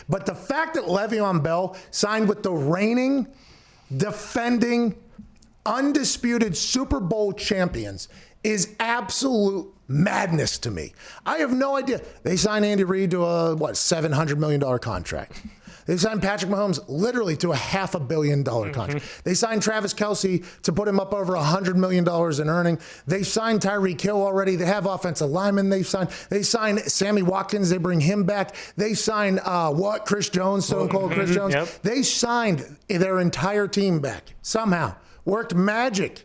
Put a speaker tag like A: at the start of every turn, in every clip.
A: But the fact that Le'Veon Bell signed with the reigning, defending, undisputed Super Bowl champions is absolute madness to me. I have no idea. They signed Andy Reid to a, $700 million contract. They signed Patrick Mahomes literally to a $500 million contract. They signed Travis Kelce to put him up over $100 million in earning. They signed Tyreek Hill already. They have offensive linemen they've signed. They signed Sammy Watkins. They bring him back. They signed, Chris Jones, Stone Cold Chris Jones. Yep. They signed their entire team back somehow. Worked magic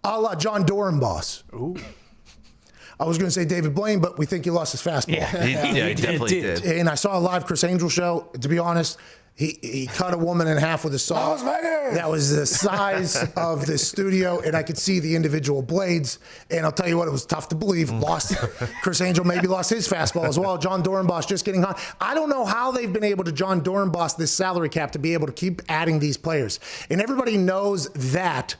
A: a la John Dorenbos. Ooh. I was going to say David Blaine, but we think he lost his fastball.
B: Yeah, he definitely did.
A: And I saw a live Chris Angel show. To be honest, he cut a woman in half with a saw. That was the size of the studio, and I could see the individual blades. And I'll tell you what, it was tough to believe. Chris Angel maybe lost his fastball as well. John Dorenbos just getting hot. I don't know how they've been able to John Dorenbos this salary cap to be able to keep adding these players. And everybody knows that.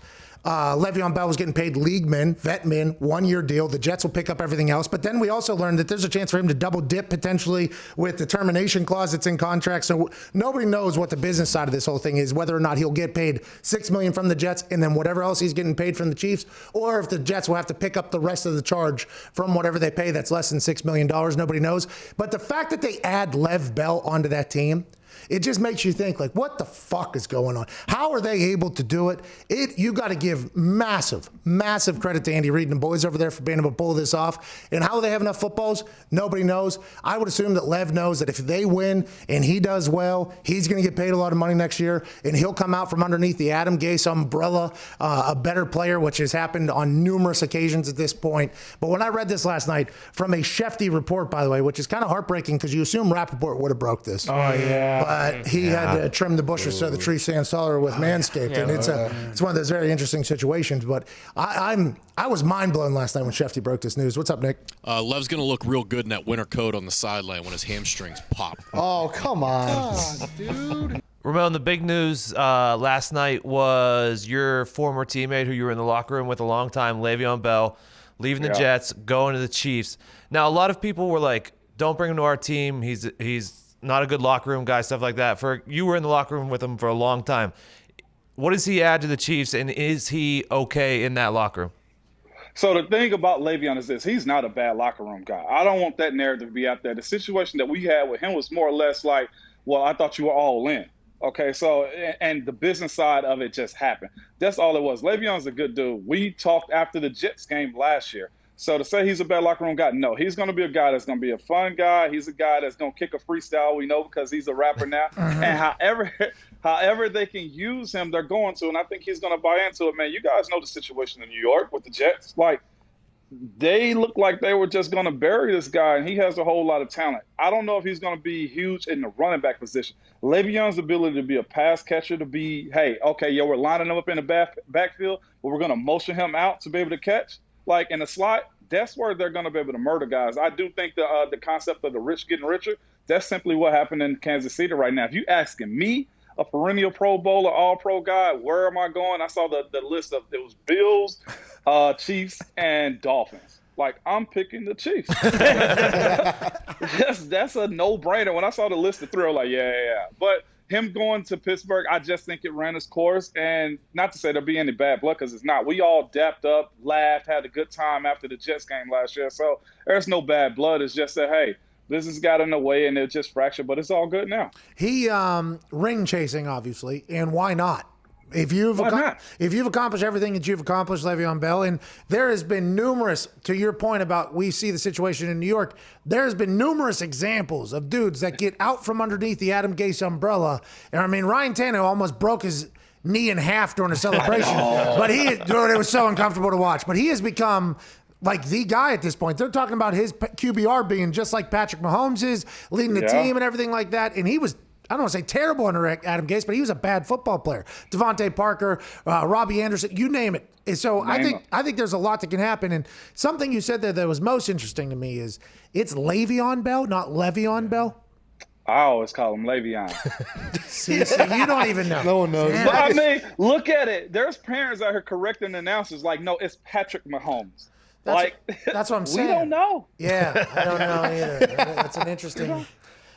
A: Le'Veon Bell was getting paid league min, vet min, 1-year deal. The Jets will pick up everything else. But then we also learned that there's a chance for him to double dip potentially with the termination clause that's in contract. So nobody knows what the business side of this whole thing is, whether or not he'll get paid $6 million from the Jets and then whatever else he's getting paid from the Chiefs, or if the Jets will have to pick up the rest of the charge from whatever they pay that's less than $6 million. Nobody knows. But the fact that they add Lev Bell onto that team, it just makes you think, like, what the fuck is going on? How are they able to do it? You got to give massive, massive credit to Andy Reid and the boys over there for being able to pull this off. And how they have enough footballs, nobody knows. I would assume that Lev knows that if they win and he does well, he's going to get paid a lot of money next year, and he'll come out from underneath the Adam Gase umbrella, a better player, which has happened on numerous occasions at this point. But when I read this last night from a Shefty report, by the way, which is kind of heartbreaking because you assume Rappaport would have broke this. Oh, yeah. But he had to trim the bushes so the tree stands taller with Manscaped, and it's one of those very interesting situations. But I was mind blown last night when Shefty broke this news. What's up, Nick?
C: Lev's gonna look real good in that winter coat on the sideline when his hamstrings pop.
D: Oh, come on, dude.
B: Ramon, the big news last night was your former teammate who you were in the locker room with a long time, Le'Veon Bell, leaving the Jets, going to the Chiefs. Now, a lot of people were like, "Don't bring him to our team. He's not a good locker room guy," stuff like that. You were in the locker room with him for a long time. What does he add to the Chiefs, and is he okay in that locker room?
E: So the thing about Le'Veon is this: he's not a bad locker room guy. I don't want that narrative to be out there. The situation that we had with him was more or less like, well, I thought you were all in. Okay, so, and the business side of it just happened. That's all it was. Le'Veon's a good dude. We talked after the Jets game last year. So to say he's a bad locker room guy, no. He's going to be a guy that's going to be a fun guy. He's a guy that's going to kick a freestyle, we know, because he's a rapper now. And however they can use him, they're going to. And I think he's going to buy into it, man. You guys know the situation in New York with the Jets. Like, they look like they were just going to bury this guy, and he has a whole lot of talent. I don't know if he's going to be huge in the running back position. Le'Veon's ability to be a pass catcher, to be, hey, okay, we're lining him up in the backfield, but we're going to motion him out to be able to catch. Like in the slot, that's where they're going to be able to murder guys. I do think the concept of the rich getting richer, that's simply what happened in Kansas City right now. If you asking me, a perennial Pro Bowler, all-pro guy, where am I going? I saw the list of, it was Bills, Chiefs, and Dolphins. Like, I'm picking the Chiefs. That's a no-brainer. When I saw the list of three, I was like, yeah. But him going to Pittsburgh, I just think it ran its course. And not to say there'll be any bad blood, because it's not. We all dapped up, laughed, had a good time after the Jets game last year. So there's no bad blood. It's just that, hey, business got in the way and it just fractured, but it's all good now.
A: He ring chasing, obviously, and why not? If you've accomplished everything that you've accomplished, Le'Veon Bell, and there has been numerous, to your point about we see the situation in New York, there's been numerous examples of dudes that get out from underneath the Adam Gase umbrella. And I mean, Ryan Tannehill almost broke his knee in half during a celebration, but it was so uncomfortable to watch. But he has become like the guy at this point. They're talking about his QBR being just like Patrick Mahomes is, leading the team and everything like that. And he was, I don't want to say terrible under Adam Gase, but he was a bad football player. Devontae Parker, Robbie Anderson, you name it. And so I think there's a lot that can happen. And something you said there that was most interesting to me is it's Le'Veon Bell, not Le'Veon Bell.
E: I always call him Le'Veon.
A: See, so you don't even know.
D: No one knows.
E: But I mean, look at it. There's parents out here correcting announcers like, no, it's Patrick Mahomes.
A: That's what I'm saying.
E: We don't know.
A: Yeah, I don't know either. That's an interesting.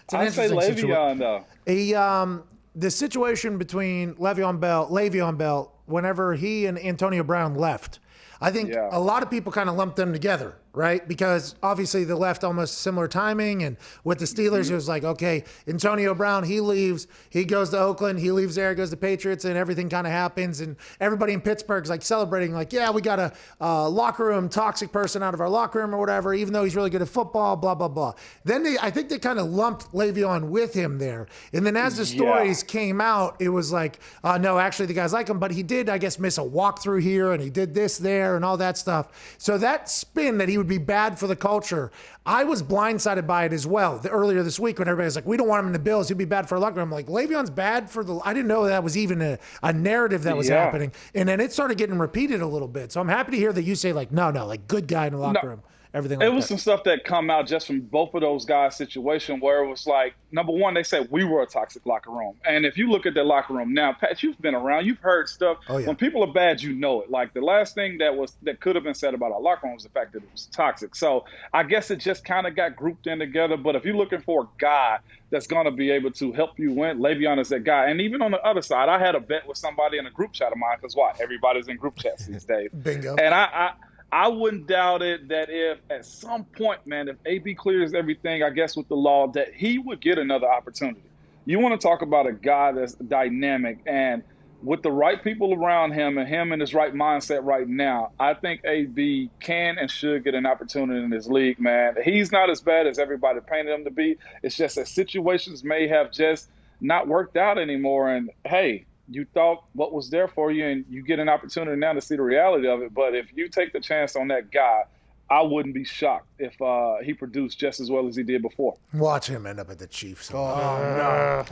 A: It's an
E: I say
A: interesting situation.
E: Le'Veon, though.
A: The situation between Le'Veon Bell, whenever he and Antonio Brown left, I think a lot of people kind of lumped them together, right? Because obviously they left almost similar timing. And with the Steelers, it was like, okay, Antonio Brown, he leaves. He goes to Oakland. He leaves there, goes to Patriots, and everything kind of happens. And everybody in Pittsburgh's like celebrating, like, yeah, we got a locker room toxic person out of our locker room or whatever, even though he's really good at football, blah, blah, blah. Then I think they kind of lumped Le'Veon with him there. And then as the stories came out, it was like, no, actually the guys like him, but he did, I guess, miss a walkthrough here, and he did this there and all that stuff. So that spin that he would be bad for the culture, I was blindsided by it as well. Earlier this week when everybody was like, we don't want him in the Bills, he'd be bad for our locker room. I'm like, Le'Veon's bad for the, I didn't know that was even a narrative that was happening. And then it started getting repeated a little bit. So I'm happy to hear that you say like, no, like good guy in the locker room. Everything like
E: it was some stuff that come out just from both of those guys' situation where it was like, number one, they said we were a toxic locker room. And if you look at their locker room now, Pat, you've been around, you've heard stuff. When people are bad, you know it. Like the last thing that could have been said about our locker room was the fact that it was toxic. So I guess it just kind of got grouped in together. But if you're looking for a guy that's going to be able to help you win, Le'Veon is that guy. And even on the other side, I had a bet with somebody in a group chat of mine because what? Everybody's in group chats these days.
A: Bingo.
E: And I wouldn't doubt it that if at some point, man, if AB clears everything, I guess with the law, that he would get another opportunity. You want to talk about a guy that's dynamic and with the right people around him and him in his right mindset right now, I think AB can and should get an opportunity in this league, man. He's not as bad as everybody painted him to be. It's just that situations may have just not worked out anymore. And, hey, you thought what was there for you, and you get an opportunity now to see the reality of it. But if you take the chance on that guy, I wouldn't be shocked if he produced just as well as he did before.
A: Watch him end up at the Chiefs.
D: No.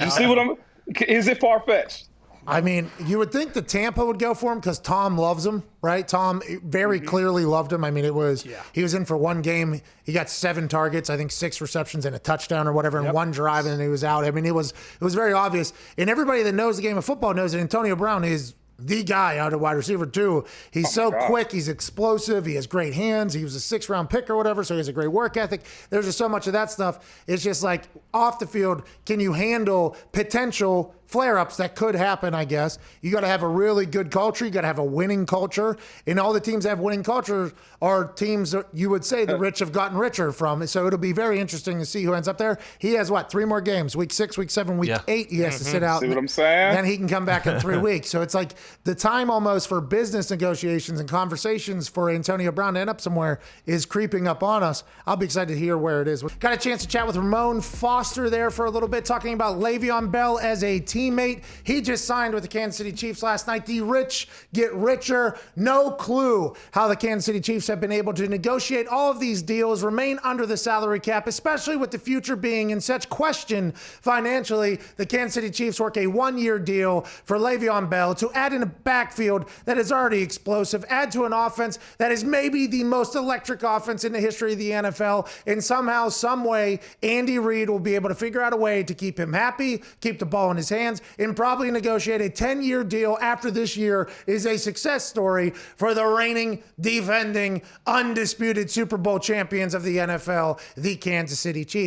E: You see what is it far-fetched?
A: I mean, you would think the Tampa would go for him because Tom loves him, right? Tom very clearly loved him. I mean, he was in for one game. He got 7 targets, I think 6 receptions and a touchdown or whatever in one drive, and then he was out. I mean, it was very obvious. And everybody that knows the game of football knows that Antonio Brown is the guy out of wide receiver too. He's so quick. He's explosive. He has great hands. He was a 6th-round pick or whatever, so he has a great work ethic. There's just so much of that stuff. It's just like off the field, can you handle potential flare-ups that could happen, I guess. You got to have a really good culture. You got to have a winning culture. And all the teams that have winning cultures are teams that you would say the rich have gotten richer from. So it'll be very interesting to see who ends up there. He has, 3 more games? Week 6, week 7, week 8 he has to sit out.
E: See what I'm saying?
A: Then he can come back in 3 weeks. So it's like the time almost for business negotiations and conversations for Antonio Brown to end up somewhere is creeping up on us. I'll be excited to hear where it is. Got a chance to chat with Ramon Foster there for a little bit, talking about Le'Veon Bell as a teammate. He just signed with the Kansas City Chiefs last night. The rich get richer. No clue how the Kansas City Chiefs have been able to negotiate all of these deals, remain under the salary cap, especially with the future being in such question financially. The Kansas City Chiefs work a 1-year deal for Le'Veon Bell to add in a backfield that is already explosive, add to an offense that is maybe the most electric offense in the history of the NFL, and somehow, some way, Andy Reid will be able to figure out a way to keep him happy, keep the ball in his hands, and probably negotiate a 10-year deal after this year is a success story for the reigning, defending, undisputed Super Bowl champions of the NFL, the Kansas City Chiefs.